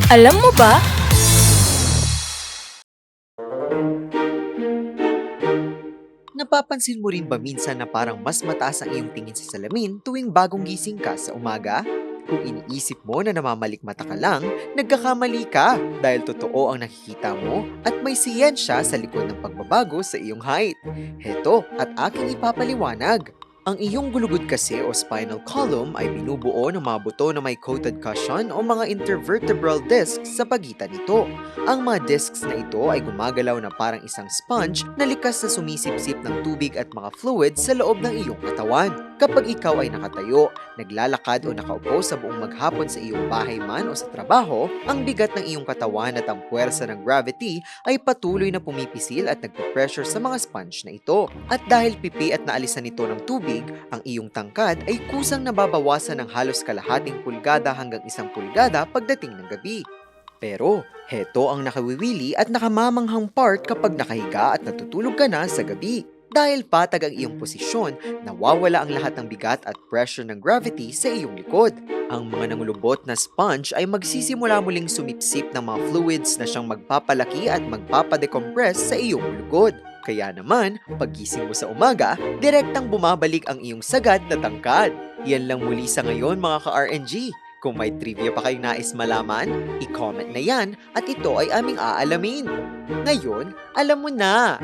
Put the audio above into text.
Alam mo ba? Napapansin mo rin ba minsan na parang mas mataas ang iyong tingin sa salamin tuwing bagong gising ka sa umaga? Kung iniisip mo na namamalikmata ka lang, nagkakamali ka dahil totoo ang nakikita mo at may siyensya sa likod ng pagbabago sa iyong height. Heto at aking ipapaliwanag. Ang iyong gulugod kasi o spinal column ay binubuo ng mga buto na may coated cushion o mga intervertebral discs sa pagitan nito. Ang mga discs na ito ay gumagalaw na parang isang sponge na likas na sumisipsip ng tubig at mga fluids sa loob ng iyong katawan. Kapag ikaw ay nakatayo, naglalakad o nakaupo sa buong maghapon sa iyong bahay man o sa trabaho, ang bigat ng iyong katawan at ang puwersa ng gravity ay patuloy na pumipisil at nagpe-pressure sa mga sponge na ito. At dahil pipi at naalisan nito ng tubig, ang iyong tangkad ay kusang nababawasan ng halos kalahating pulgada hanggang 1 pulgada pagdating ng gabi. Pero, heto ang nakawiwili at nakamamanghang part kapag nakahiga at natutulog ka na sa gabi. Dahil patag ang iyong posisyon, nawawala ang lahat ng bigat at pressure ng gravity sa iyong likod. Ang mga nangulubot na sponge ay magsisimula muling sumipsip ng mga fluids na siyang magpapalaki at magpapadecompress sa iyong lugod. Kaya naman, paggising mo sa umaga, direktang bumabalik ang iyong sagad na tangkad. Yan lang muli sa ngayon mga ka-RNG. Kung may trivia pa kayong nais malaman, i-comment na yan at ito ay aming aalamin. Ngayon, alam mo na!